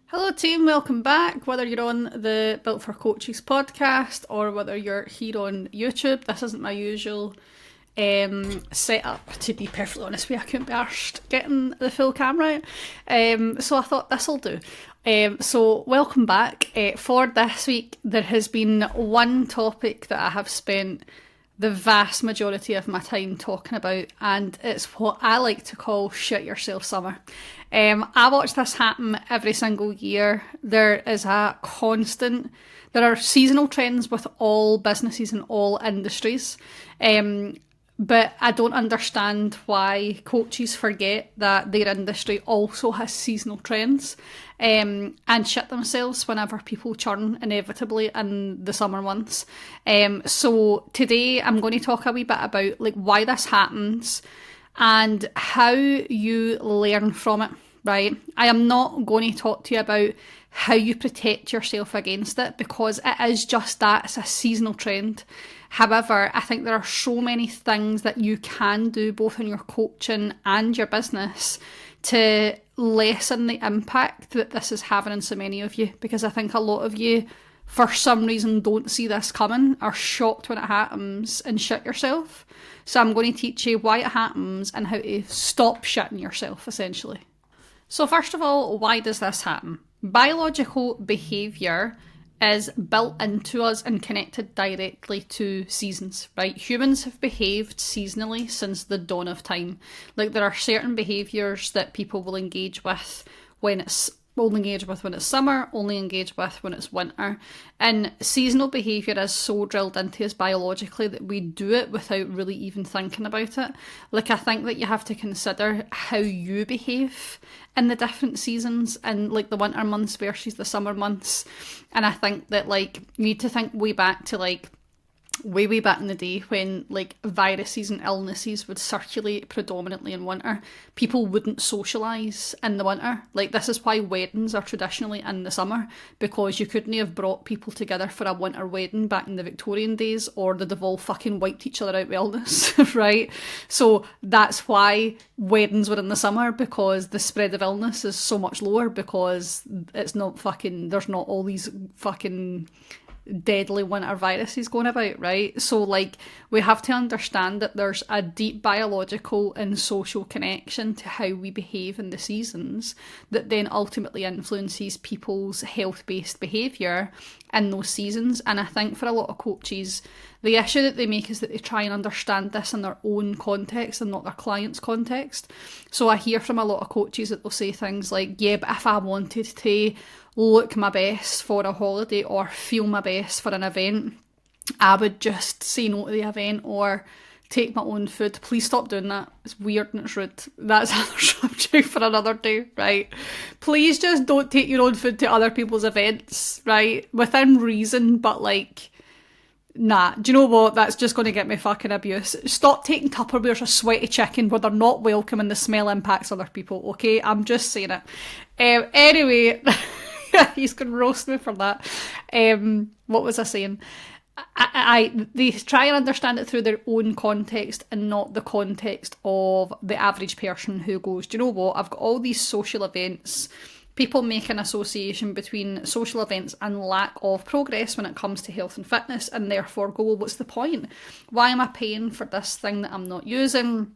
Hello team, welcome back. Whether you're on the Built for Coaches podcast or whether you're here on YouTube, this isn't my usual setup, to be perfectly honest with you. I couldn't be arsed getting the full camera out, so I thought this'll do. So welcome back. For this week, there has been one topic that I have spent the vast majority of my time talking about, and it's what I like to call shit yourself summer. I watch this happen every single year. There are seasonal trends with all businesses and all industries. But I don't understand why coaches forget that their industry also has seasonal trends and shit themselves whenever people churn inevitably in the summer months. So today I'm going to talk a wee bit about why this happens and how you learn from it, right? I am not going to talk to you about how you protect yourself against it, because it is just that, it's a seasonal trend. However, I think there are so many things that you can do both in your coaching and your business to lessen the impact that this is having on so many of you, because I think a lot of you, for some reason, don't see this coming, are shocked when it happens and shit yourself. So I'm going to teach you why it happens and how to stop shitting yourself, essentially. So first of all, why does this happen? Biological behaviour is built into us and connected directly to seasons, right? Humans have behaved seasonally since the dawn of time. There are certain behaviours that people will engage with when it's summer, only engage with when it's winter. And seasonal behaviour is so drilled into us biologically that we do it without really even thinking about it. I think that you have to consider how you behave in the different seasons and the winter months versus the summer months. And I think that you need to think way back to way back in the day when viruses and illnesses would circulate predominantly in winter. People wouldn't socialise in the winter. This is why weddings are traditionally in the summer, because you couldn't have brought people together for a winter wedding back in the Victorian days, or they'd have all fucking wiped each other out with illness, right? So that's why weddings were in the summer, because the spread of illness is so much lower, because there's not all these fucking deadly winter viruses going about, right? So we have to understand that there's a deep biological and social connection to how we behave in the seasons that then ultimately influences people's health-based behaviour in those seasons. And I think for a lot of coaches, the issue that they make is that they try and understand this in their own context and not their client's context. So I hear from a lot of coaches that they'll say things like, yeah, but if I wanted to look my best for a holiday or feel my best for an event, I would just say no to the event or take my own food. Please stop doing that. It's weird and it's rude. That's another subject for another day, right? Please just don't take your own food to other people's events, right? Within reason, but nah, do you know what? That's just going to get me fucking abuse. Stop taking Tupperwares of sweaty chicken where they're not welcome and the smell impacts other people, okay? I'm just saying it. Anyway, he's going to roast me for that. What was I saying? They try and understand it through their own context and not the context of the average person who goes, do you know what? I've got all these social events. People make an association between social events and lack of progress when it comes to health and fitness, and therefore go, well, what's the point? Why am I paying for this thing that I'm not using?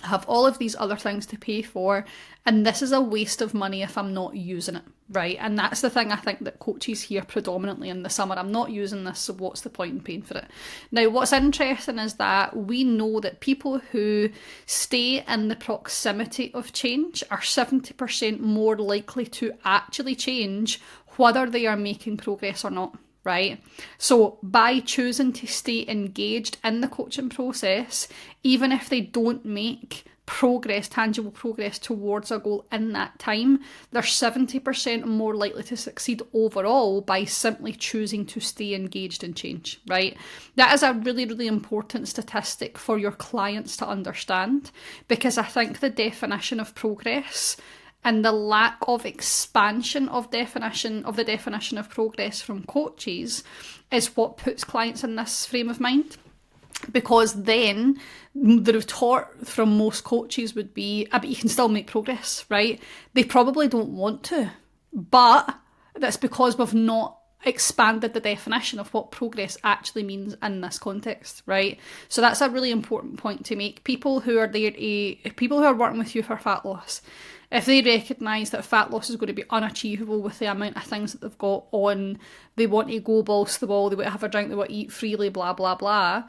I have all of these other things to pay for, and this is a waste of money if I'm not using it, right? And that's the thing I think that coaches hear predominantly in the summer. I'm not using this, so what's the point in paying for it? Now, what's interesting is that we know that people who stay in the proximity of change are 70% more likely to actually change whether they are making progress or not. Right? So by choosing to stay engaged in the coaching process, even if they don't make progress, tangible progress towards a goal in that time, they're 70% more likely to succeed overall by simply choosing to stay engaged in change, right? That is a really, really important statistic for your clients to understand, because I think the definition of progress and the lack of expansion of the definition of progress from coaches is what puts clients in this frame of mind. Because then the retort from most coaches would be, but you can still make progress, right? They probably don't want to, But that's because we've not expanded the definition of what progress actually means in this context, right? So that's a really important point to make. People who are working with you for fat loss, if they recognise that fat loss is going to be unachievable with the amount of things that they've got on, they want to go balls to the wall, they want to have a drink, they want to eat freely, blah, blah, blah,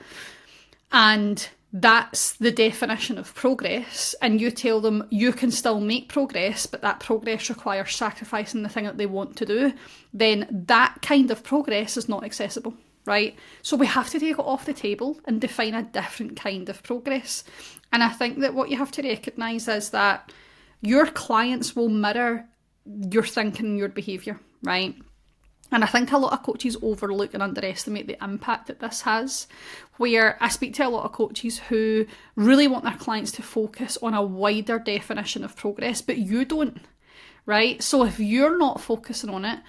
and that's the definition of progress, and you tell them you can still make progress, but that progress requires sacrificing the thing that they want to do, then that kind of progress is not accessible, right? So we have to take it off the table and define a different kind of progress. And I think that what you have to recognise is that your clients will mirror your thinking and your behaviour, right? And I think a lot of coaches overlook and underestimate the impact that this has, where I speak to a lot of coaches who really want their clients to focus on a wider definition of progress, but you don't, right? So if you're not focusing on it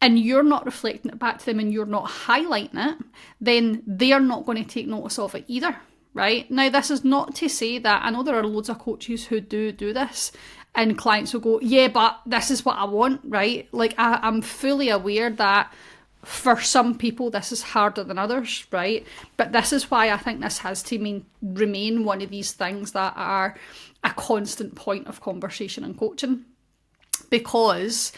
and you're not reflecting it back to them and you're not highlighting it, then they're not going to take notice of it either, right? Now, this is not to say that, I know there are loads of coaches who do this, and clients will go, yeah, but this is what I want, right? Like, I'm fully aware that for some people this is harder than others, right? But this is why I think this has to remain one of these things that are a constant point of conversation and coaching. Because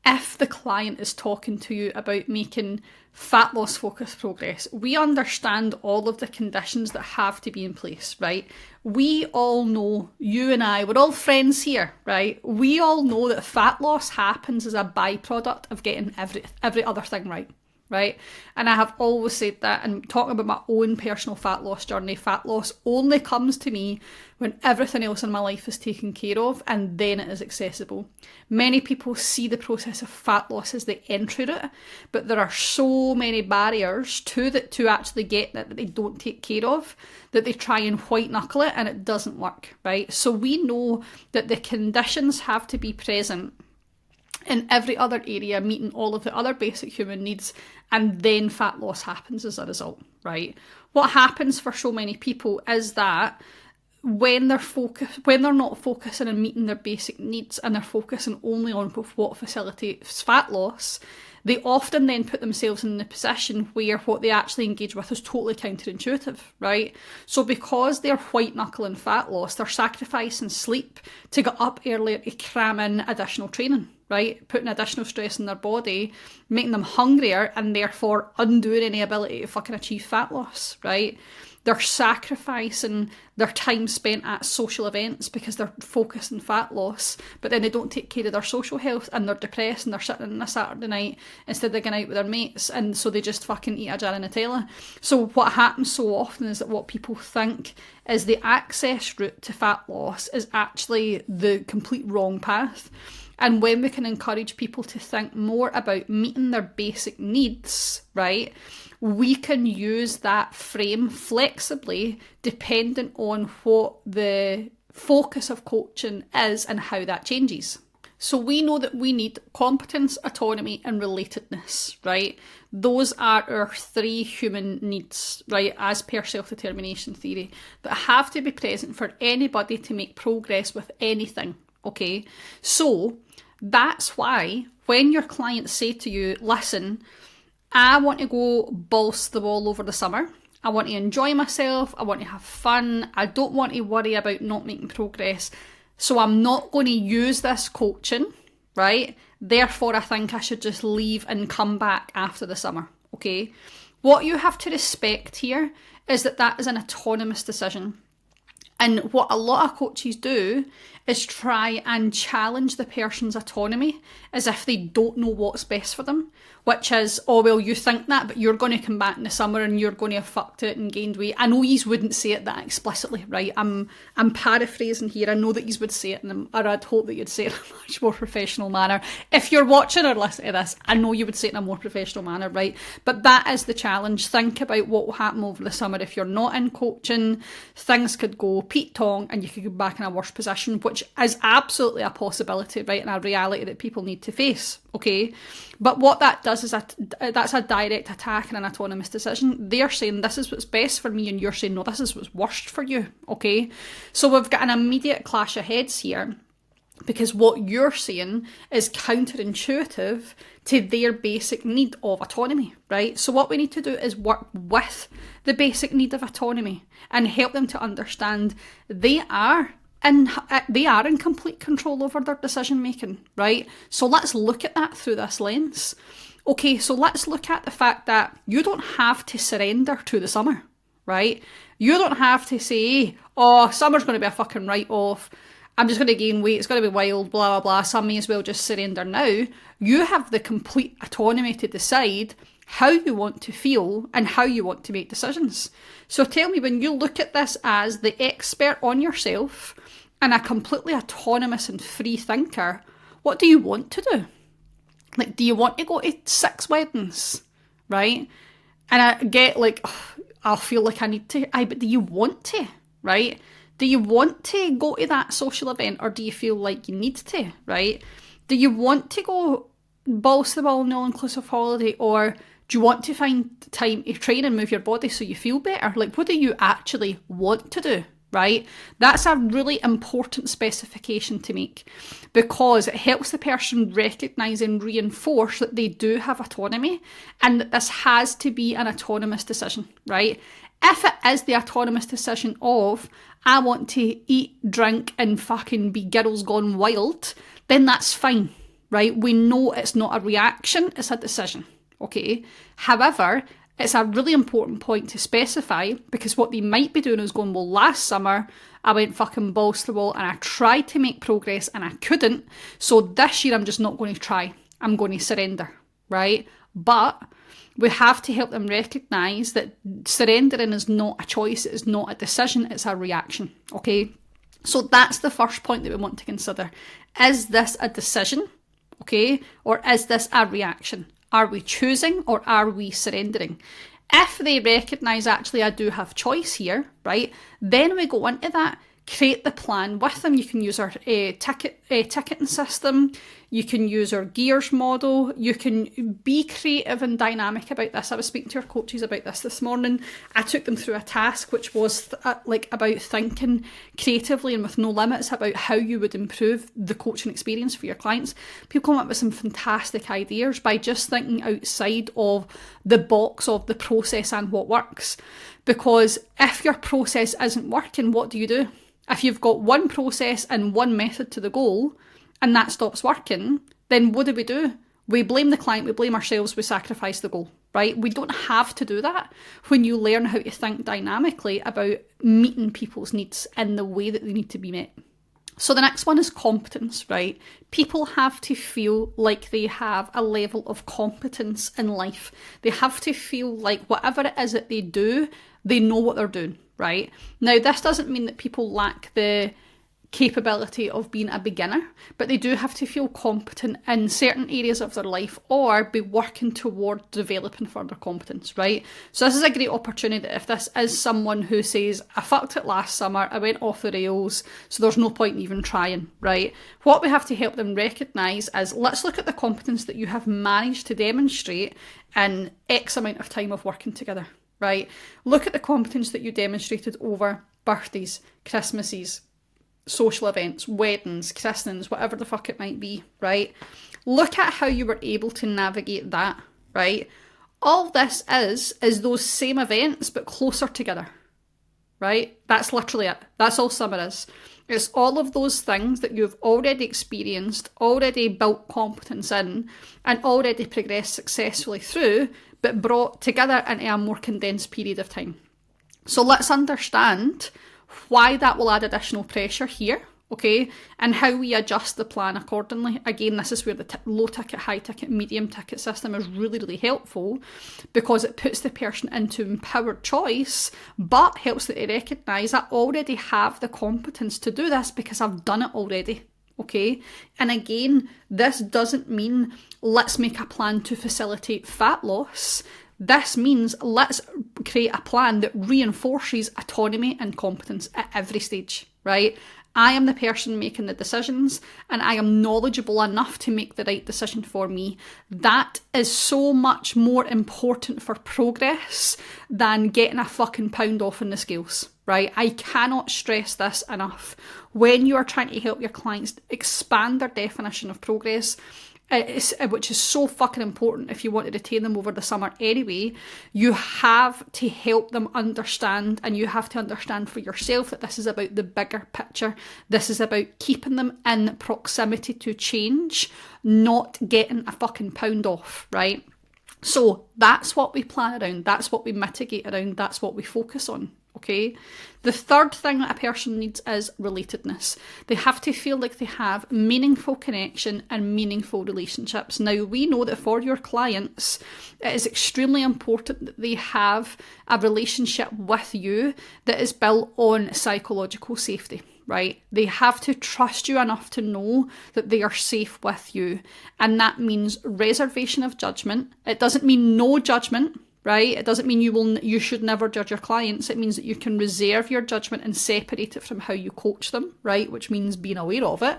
if the client is talking to you about making fat loss focused progress, we understand all of the conditions that have to be in place, right? We all know, you and I, we're all friends here, right? We all know that fat loss happens as a byproduct of getting every other thing right? And I have always said that, and talking about my own personal fat loss journey, fat loss only comes to me when everything else in my life is taken care of, and then it is accessible. Many people see the process of fat loss as the entry route, but there are so many barriers to actually get that they don't take care of, that they try and white knuckle it, and it doesn't work, right? So we know that the conditions have to be present in every other area, meeting all of the other basic human needs, and then fat loss happens as a result, right? What happens for so many people is that when they're not focusing on meeting their basic needs and they're focusing only on what facilitates fat loss, they often then put themselves in the position where what they actually engage with is totally counterintuitive, right? So because they're white-knuckling fat loss, they're sacrificing sleep to get up earlier to cram in additional training, right? Putting additional stress on their body, making them hungrier, and therefore undoing any ability to fucking achieve fat loss, right? They're sacrificing their time spent at social events because they're focused on fat loss, but then they don't take care of their social health, and they're depressed, and they're sitting on a Saturday night instead of going out with their mates, and so they just fucking eat a jar of Nutella. So what happens so often is that what people think is the access route to fat loss is actually the complete wrong path. And when we can encourage people to think more about meeting their basic needs, right, we can use that frame flexibly dependent on what the focus of coaching is and how that changes. So we know that we need competence, autonomy, and relatedness, right? Those are our three human needs, right, as per self-determination theory, that have to be present for anybody to make progress with anything, okay? So that's why when your clients say to you, listen, I want to go balls to the wall over the summer, I want to enjoy myself, I want to have fun, I don't want to worry about not making progress, so I'm not going to use this coaching, right? Therefore, I think I should just leave and come back after the summer, okay? What you have to respect here is that that is an autonomous decision. And what a lot of coaches do is try and challenge the person's autonomy as if they don't know what's best for them, which is, oh, well, you think that, but you're going to come back in the summer and you're going to have fucked it and gained weight. I know yous wouldn't say it that explicitly, right? I'm paraphrasing here. I know that yous would say it, or I'd hope that you'd say it in a much more professional manner. If you're watching or listening to this, I know you would say it in a more professional manner, right? But that is the challenge. Think about what will happen over the summer. If you're not in coaching, things could go Pete Tong and you could go back in a worse position, which is absolutely a possibility, right? And a reality that people need to face, okay? But what that does is that's a direct attack and an autonomous decision. They're saying this is what's best for me, and you're saying no, this is what's worst for you, okay? So we've got an immediate clash of heads here. because what you're saying is counterintuitive to their basic need of autonomy, right? So what we need to do is work with the basic need of autonomy and help them to understand they are in complete control over their decision making, right? So let's look at that through this lens. Okay, so let's look at the fact that you don't have to surrender to the summer, right? You don't have to say, oh, summer's going to be a fucking write-off, I'm just going to gain weight, it's going to be wild, blah, blah, blah, so I may as well just surrender now. You have the complete autonomy to decide how you want to feel and how you want to make decisions. So tell me, when you look at this as the expert on yourself and a completely autonomous and free thinker, what do you want to do? Like, do you want to go to 6 weddings, right? And I get like, oh, I'll feel like I need to. But do you want to, right? Do you want to go to that social event, or do you feel like you need to, right? Do you want to go balls to the wall, all-inclusive holiday, or do you want to find time to train and move your body so you feel better? Like, what do you actually want to do, right? That's a really important specification to make, because it helps the person recognise and reinforce that they do have autonomy and that this has to be an autonomous decision, right? If it is the autonomous decision of, I want to eat, drink and fucking be girls gone wild, then that's fine, right? We know it's not a reaction, it's a decision, okay? However, it's a really important point to specify, because what they might be doing is going, well, last summer I went fucking balls to the wall and I tried to make progress and I couldn't, so this year I'm just not going to try. I'm going to surrender, right? But we have to help them recognise that surrendering is not a choice, it is not a decision, it's a reaction, okay? So that's the first point that we want to consider. Is this a decision, okay? Or is this a reaction? Are we choosing or are we surrendering? If they recognise, actually, I do have choice here, right? Then we go into that, create the plan with them. You can use our ticketing system. You can use our gears model. You can be creative and dynamic about this. I was speaking to our coaches about this morning. I took them through a task which was about thinking creatively and with no limits about how you would improve the coaching experience for your clients. People come up with some fantastic ideas by just thinking outside of the box of the process and what works. Because if your process isn't working, what do? If you've got one process and one method to the goal and that stops working, then what do? We blame the client, we blame ourselves, we sacrifice the goal, right? We don't have to do that when you learn how to think dynamically about meeting people's needs in the way that they need to be met. So the next one is competence, right? People have to feel like they have a level of competence in life. They have to feel like whatever it is that they do, they know what they're doing, right? Now, this doesn't mean that people lack the capability of being a beginner, but they do have to feel competent in certain areas of their life or be working toward developing further competence, right? So this is a great opportunity if this is someone who says, I fucked it last summer, I went off the rails, so there's no point in even trying, right? What we have to help them recognise is, let's look at the competence that you have managed to demonstrate in X amount of time of working together, right? Look at the competence that you demonstrated over birthdays, Christmases, social events, weddings, christenings, whatever the fuck it might be, right? Look at how you were able to navigate that, right? All this is those same events, but closer together, right? That's literally it. That's all summer is. It's all of those things that you've already experienced, already built competence in, and already progressed successfully through, but brought together into a more condensed period of time. So let's understand why that will add additional pressure here, okay, and how we adjust the plan accordingly. Again, this is where the low ticket, high ticket, medium ticket system is really, really helpful, because it puts the person into empowered choice, but helps them to recognise I already have the competence to do this because I've done it already. Okay, and again, this doesn't mean let's make a plan to facilitate fat loss. This means let's create a plan that reinforces autonomy and competence at every stage, right? I am the person making the decisions, and I am knowledgeable enough to make the right decision for me. That is so much more important for progress than getting a fucking pound off in the scales, right? I cannot stress this enough. When you are trying to help your clients expand their definition of progress, which is so fucking important if you want to retain them over the summer anyway, you have to help them understand, and you have to understand for yourself that this is about the bigger picture. This is about keeping them in proximity to change, not getting a fucking pound off, right? So that's what we plan around, that's what we mitigate around, that's what we focus on. Okay. The third thing that a person needs is relatedness. They have to feel like they have meaningful connection and meaningful relationships. Now, we know that for your clients, it is extremely important that they have a relationship with you that is built on psychological safety, right? They have to trust you enough to know that they are safe with you. And that means reservation of judgment. It doesn't mean no judgment. Right? It doesn't mean you should never judge your clients. It means that you can reserve your judgment and separate it from how you coach them, right? Which means being aware of it.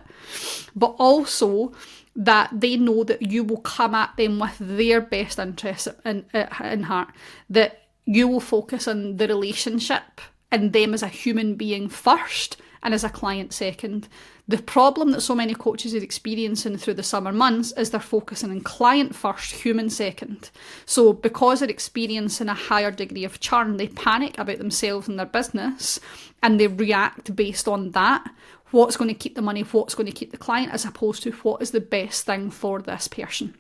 But also that they know that you will come at them with their best interests in heart. That you will focus on the relationship and them as a human being first and as a client second. The problem that so many coaches are experiencing through the summer months is they're focusing on client first, human second. So because they're experiencing a higher degree of churn, they panic about themselves and their business, and they react based on that. What's going to keep the money, what's going to keep the client, as opposed to what is the best thing for this person.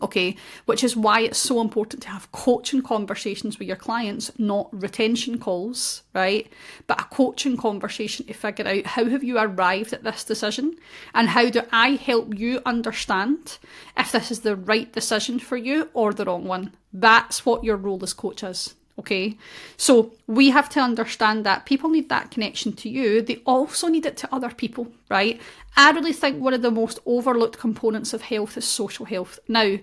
Okay, which is why it's so important to have coaching conversations with your clients, not retention calls, right? But a coaching conversation to figure out, how have you arrived at this decision? And how do I help you understand if this is the right decision for you or the wrong one? That's what your role as coach is. Okay, so we have to understand that people need that connection to you. They also need it to other people, right? I really think one of the most overlooked components of health is social health. Now,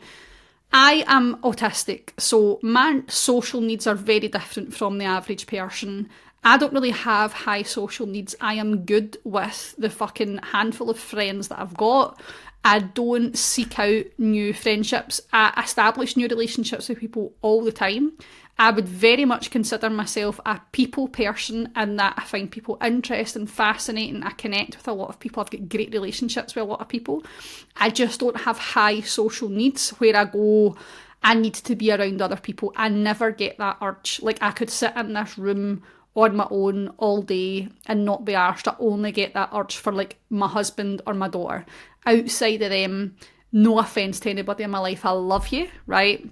I am autistic, so my social needs are very different from the average person. I don't really have high social needs. I am good with the fucking handful of friends that I've got. I don't seek out new friendships. I establish new relationships with people all the time. I would very much consider myself a people person, in that I find people interesting, fascinating. I connect with a lot of people. I've got great relationships with a lot of people. I just don't have high social needs where I go, I need to be around other people. I never get that urge. Like, I could sit in this room on my own all day and not be arsed. I only get that urge for like my husband or my daughter. Outside of them, no offence to anybody in my life, I love you, right?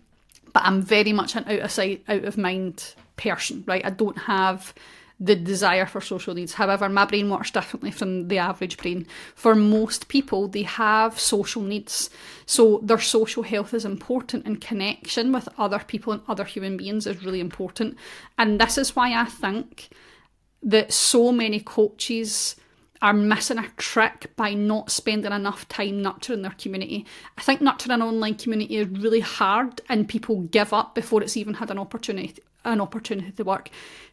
But I'm very much an out of sight, out of mind person, right? I don't have the desire for social needs. However, my brain works differently from the average brain. For most people, they have social needs. So their social health is important, and connection with other people and other human beings is really important. And this is why I think that so many coaches are missing a trick by not spending enough time nurturing their community. I think nurturing an online community is really hard, and people give up before it's even had an opportunity to work.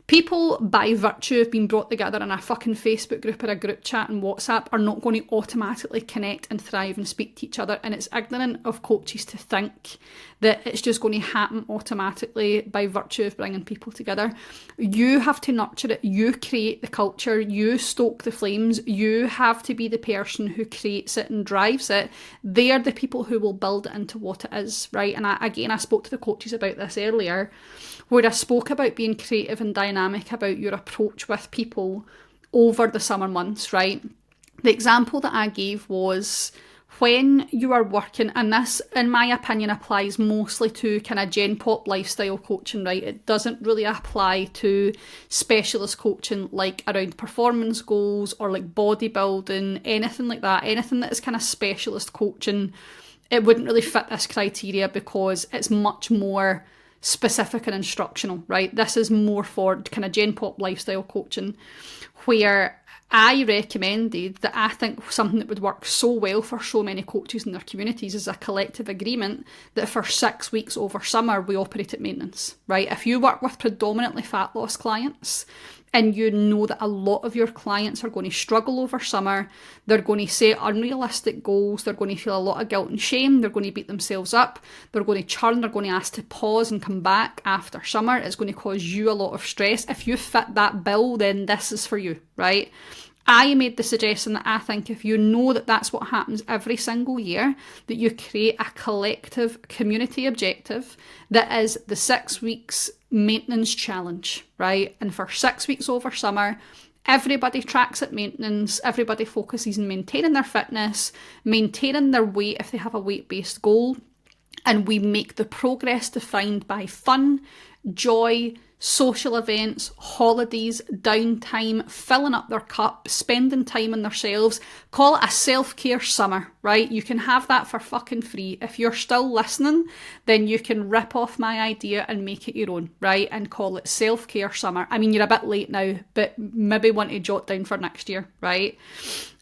People, by virtue of being brought together in a fucking Facebook group or a group chat and WhatsApp, are not going to automatically connect and thrive and speak to each other. And it's ignorant of coaches to think that it's just going to happen automatically by virtue of bringing people together. You have to nurture it. You create the culture. You stoke the flames. You have to be the person who creates it and drives it. They are the people who will build it into what it is, right? And I spoke to the coaches about this earlier, where I spoke about being creative and dynamic about your approach with people over the summer months, right? The example that I gave was when you are working, and this, in my opinion, applies mostly to kind of gen pop lifestyle coaching, right? It doesn't really apply to specialist coaching like around performance goals or like bodybuilding, anything like that. Anything that is kind of specialist coaching, it wouldn't really fit this criteria because it's much more specific and instructional, right? This is more for kind of gen pop lifestyle coaching, where I recommended that I think something that would work so well for so many coaches in their communities is a collective agreement that for 6 weeks over summer we operate at maintenance, right? If you work with predominantly fat loss clients, and you know that a lot of your clients are going to struggle over summer, they're going to set unrealistic goals, they're going to feel a lot of guilt and shame, they're going to beat themselves up, they're going to churn, they're going to ask to pause and come back after summer, it's going to cause you a lot of stress. If you fit that bill, then this is for you, right? I made the suggestion that I think if you know that that's what happens every single year, that you create a collective community objective that is the 6 weeks maintenance challenge, right? And for 6 weeks over summer, everybody tracks at maintenance, everybody focuses on maintaining their fitness, maintaining their weight if they have a weight-based goal, and we make the progress defined by fun, joy, social events, holidays, downtime, filling up their cup, spending time on themselves. Call it a self-care summer, right? You can have that for fucking free. If you're still listening, then you can rip off my idea and make it your own, right? And call it self-care summer. I mean, you're a bit late now, but maybe want to jot down for next year, right?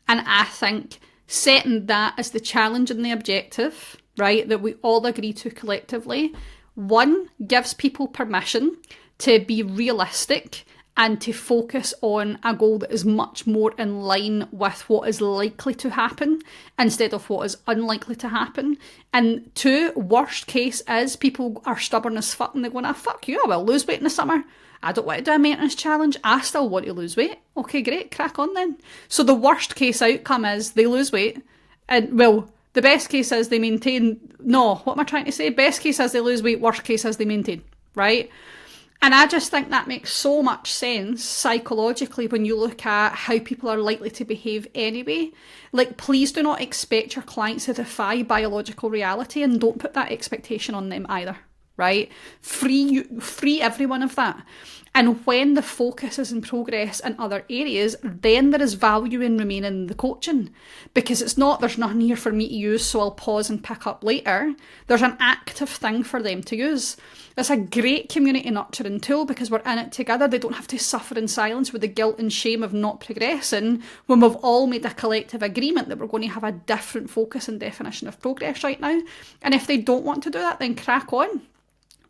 And I think setting that as the challenge and the objective, right, that we all agree to collectively, one, gives people permission to be realistic and to focus on a goal that is much more in line with what is likely to happen instead of what is unlikely to happen. And two, worst case is people are stubborn as fuck and they're going, fuck you, I will lose weight in the summer. I don't want to do a maintenance challenge. I still want to lose weight. Okay, great, crack on then. So the worst case outcome is they lose weight. And well, the best case is they maintain. No, what am I trying to say? Best case is they lose weight, worst case is they maintain, right? And I just think that makes so much sense psychologically when you look at how people are likely to behave anyway. Like, please do not expect your clients to defy biological reality, and don't put that expectation on them either, right? Free everyone of that. And when the focus is in progress in other areas, then there is value in remaining in the coaching, because it's not, there's nothing here for me to use, so I'll pause and pick up later. There's an active thing for them to use. It's a great community nurturing tool because we're in it together. They don't have to suffer in silence with the guilt and shame of not progressing when we've all made a collective agreement that we're going to have a different focus and definition of progress right now. And if they don't want to do that, then crack on.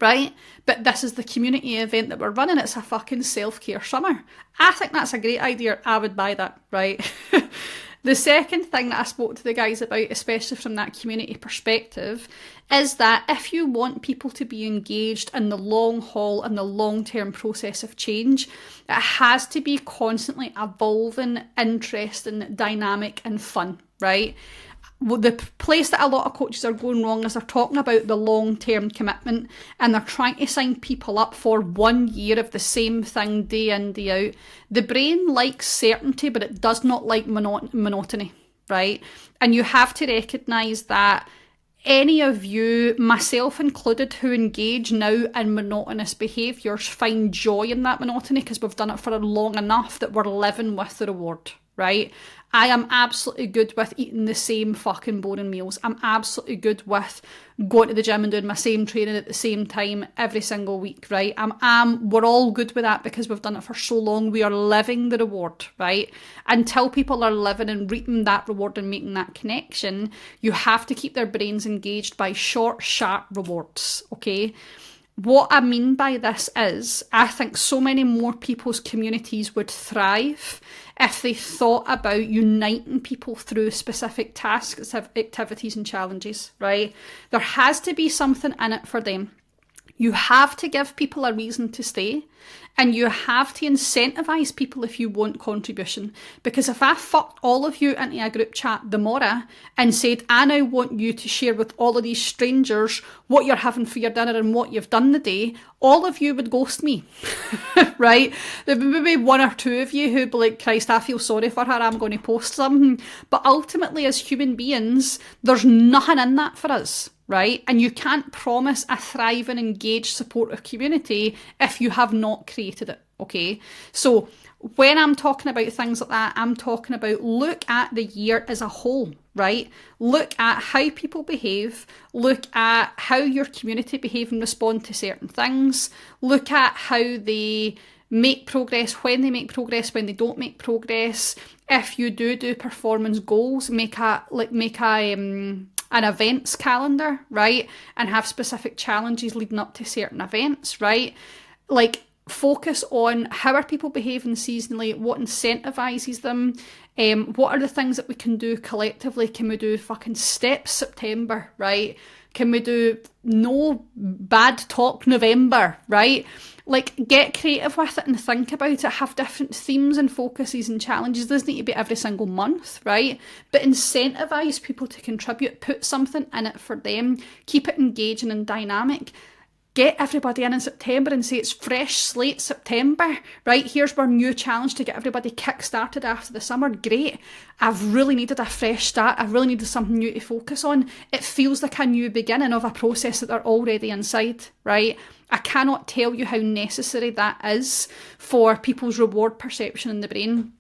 Right? But this is the community event that we're running. It's a fucking self-care summer. I think that's a great idea. I would buy that, right? The second thing that I spoke to the guys about, especially from that community perspective, is that if you want people to be engaged in the long haul and the long-term process of change, it has to be constantly evolving, interesting, dynamic and fun, right? The place that a lot of coaches are going wrong is they're talking about the long-term commitment and they're trying to sign people up for 1 year of the same thing day in, day out. The brain likes certainty, but it does not like monotony, right? And you have to recognise that any of you, myself included, who engage now in monotonous behaviours find joy in that monotony because we've done it for long enough that we're living with the reward, right? I am absolutely good with eating the same fucking boring meals. I'm absolutely good with going to the gym and doing my same training at the same time every single week, right? We're all good with that because we've done it for so long. We are living the reward, right? Until people are living and reaping that reward and making that connection, you have to keep their brains engaged by short, sharp rewards, okay? What I mean by this is, I think so many more people's communities would thrive if they thought about uniting people through specific tasks, activities and challenges, right? There has to be something in it for them. You have to give people a reason to stay, and you have to incentivise people if you want contribution. Because if I fucked all of you into a group chat tomorrow and said, I now want you to share with all of these strangers what you're having for your dinner and what you've done the day, all of you would ghost me, right? There would be one or two of you who'd be like, Christ, I feel sorry for her, I'm going to post something. But ultimately, as human beings, there's nothing in that for us, right? And you can't promise a thriving, engaged, supportive community if you have not created it, okay? So when I'm talking about things like that, I'm talking about look at the year as a whole, right? Look at how people behave, look at how your community behave and respond to certain things, look at how they make progress, when they make progress, when they don't make progress. If you do performance goals, make an events calendar, right? And have specific challenges leading up to certain events, right? Like, focus on how are people behaving seasonally, what incentivizes them, what are the things that we can do collectively. Can we do fucking Steps September, right? Can we do no bad talk November, right? Like, get creative with it and think about it. Have different themes and focuses and challenges. It doesn't need to be every single month, right? But incentivize people to contribute. Put something in it for them. Keep it engaging and dynamic. Get everybody in September and say it's fresh slate September, right? Here's our new challenge to get everybody kick-started after the summer. Great. I've really needed a fresh start. I've really needed something new to focus on. It feels like a new beginning of a process that they're already inside, right? I cannot tell you how necessary that is for people's reward perception in the brain.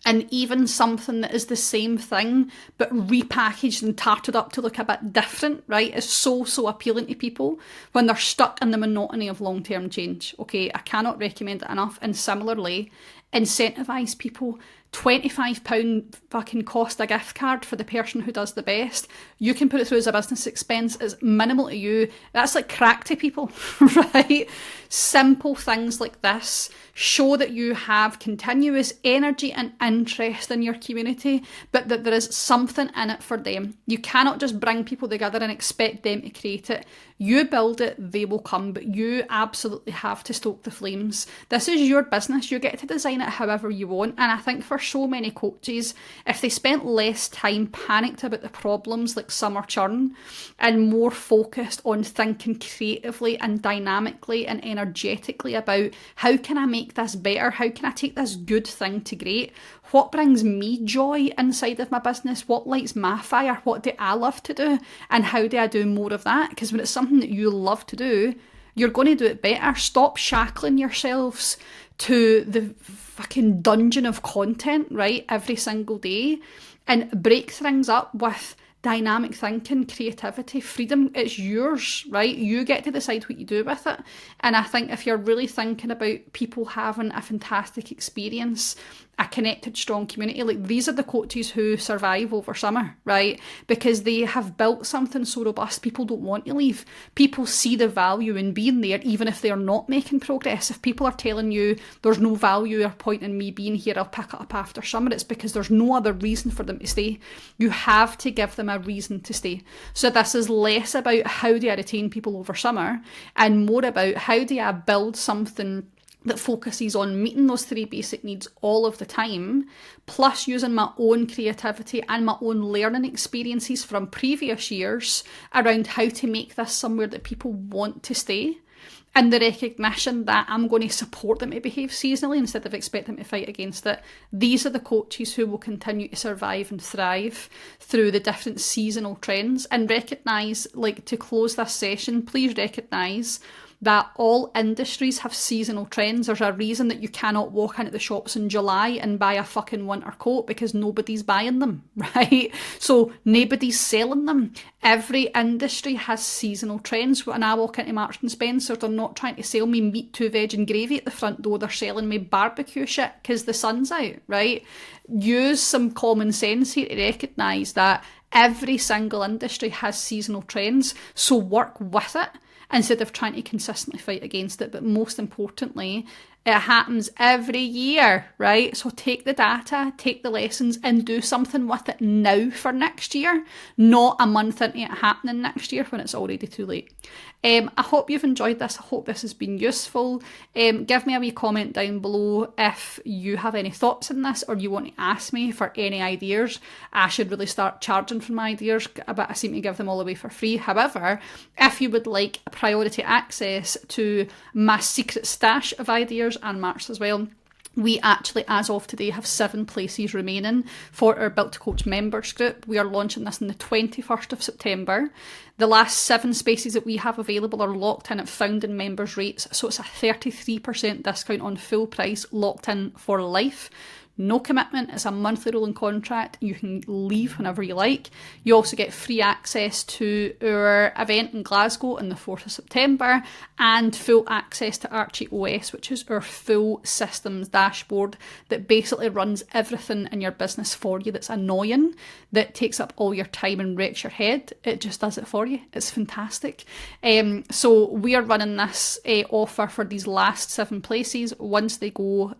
And even something that is the same thing, but repackaged and tarted up to look a bit different, right, is so appealing to people when they're stuck in the monotony of long-term change. Okay, I cannot recommend it enough. And similarly, incentivise people. £25 fucking cost a gift card for the person who does the best. You can put it through as a business expense. It's minimal to you. That's like crack to people, right? Simple things like this show that you have continuous energy and interest in your community, but that there is something in it for them. You cannot just bring people together and expect them to create it. You build it, they will come, but you absolutely have to stoke the flames. This is your business. You get to design it however you want. And I think for so many coaches, if they spent less time panicked about the problems like summer churn and more focused on thinking creatively and dynamically and energetically about how can I make this better? How can I take this good thing to great? What brings me joy inside of my business? What lights my fire? What do I love to do? And how do I do more of that? Because when it's something that you love to do, you're going to do it better. Stop shackling yourselves to the fucking dungeon of content, right, every single day, and break things up with dynamic thinking, creativity, freedom. It's yours, right? You get to decide what you do with it. And I think if you're really thinking about people having a fantastic experience, a connected, strong community, like these are the coaches who survive over summer, right? Because they have built something so robust, people don't want to leave. People see the value in being there, even if they're not making progress. If people are telling you there's no value or point in me being here, I'll pick it up after summer, it's because there's no other reason for them to stay. You have to give them a reason to stay. So this is less about how do I retain people over summer and more about how do I build something that focuses on meeting those three basic needs all of the time, plus using my own creativity and my own learning experiences from previous years around how to make this somewhere that people want to stay. And the recognition that I'm going to support them to behave seasonally instead of expect them to fight against it. These are the coaches who will continue to survive and thrive through the different seasonal trends. And recognise, like, to close this session, please recognise that all industries have seasonal trends. There's a reason that you cannot walk into the shops in July and buy a fucking winter coat because nobody's buying them, right? So nobody's selling them. Every industry has seasonal trends. When I walk into Marks and Spencer, they're not trying to sell me meat, 2 veg and gravy at the front door. They're selling me barbecue shit because the sun's out, right? Use some common sense here to recognise that every single industry has seasonal trends. So work with it instead of trying to consistently fight against it. But most importantly, it happens every year, right? So take the data, take the lessons and do something with it now for next year, not a month into it happening next year when it's already too late. I hope you've enjoyed this. I hope this has been useful. Give me a wee comment down below if you have any thoughts on this or you want to ask me for any ideas. I should really start charging for my ideas, but I seem to give them all away for free. However, if you would like priority access to my secret stash of ideas and Mark's as well, we actually, as of today, have 7 places remaining for our Built to Coach members group. We are launching this on the 21st of September. The last 7 spaces that we have available are locked in at founding members rates, so it's a 33% discount on full price, locked in for life. No commitment, it's a monthly rolling contract. You can leave whenever you like. You also get free access to our event in Glasgow on the 4th of September and full access to Archie OS, which is our full systems dashboard that basically runs everything in your business for you that's annoying, that takes up all your time and wrecks your head. It just does it for you. you. It's fantastic. So we are running this offer for these last 7 places. Once they go,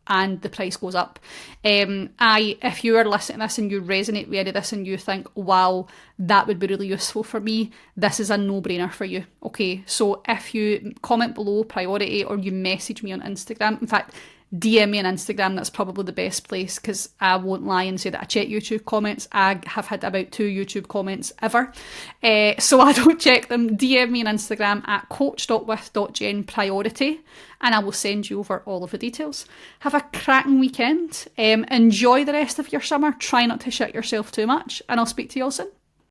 and the price goes up. If you are listening to this and you resonate with any of this and you think, wow, that would be really useful for me, this is a no-brainer for you. Okay, so if you comment below priority or you message me on Instagram, in fact, DM me on Instagram, that's probably the best place, because I won't lie and say that I check YouTube comments. I have had about 2 YouTube comments ever, so I don't check them. DM me on Instagram at coach.with.jenpriority and I will send you over all of the details. Have a cracking weekend, enjoy the rest of your summer, try not to shit yourself too much, and I'll speak to you all soon.